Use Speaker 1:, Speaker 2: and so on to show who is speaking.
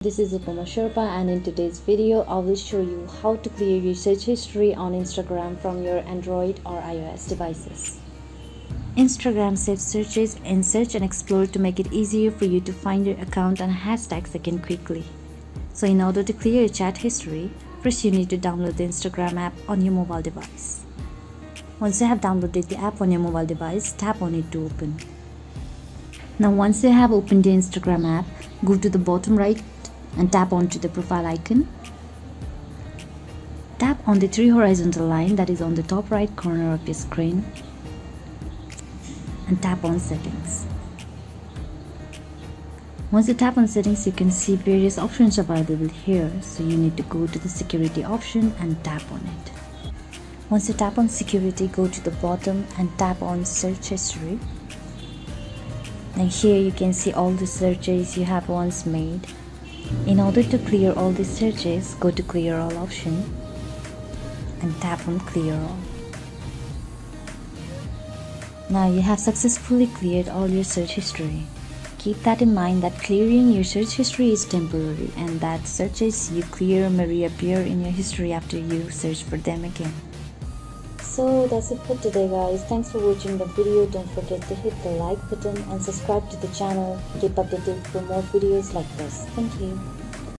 Speaker 1: This is Upama Sherpa, and in today's video I will show you how to clear your search history on Instagram from your Android or iOS devices. Instagram saves searches in Search and Explore to make it easier for you to find your account and hashtags again quickly. So in order to clear your chat history, first you need to download the Instagram app on your mobile device. Once you have downloaded the app on your mobile device, tap on it to open. Now once you have opened the Instagram app, go to the bottom right and tap onto the profile icon. Tap on the three horizontal line that is on the top right corner of your screen and tap on settings. Once you tap on settings, you can see various options available here, so you need to go to the security option and tap on it. Once you tap on security, go to the bottom and tap on search history. Then here you can see all the searches you have once made. In order to clear all the searches, go to clear all option and tap on clear all. Now you have successfully cleared all your search history. Keep that in mind that clearing your search history is temporary and that searches you clear may reappear in your history after you search for them again. So that's it for today guys. Thanks for watching the video. Don't forget to hit the like button and subscribe to the channel. Keep updated for more videos like this. Thank you.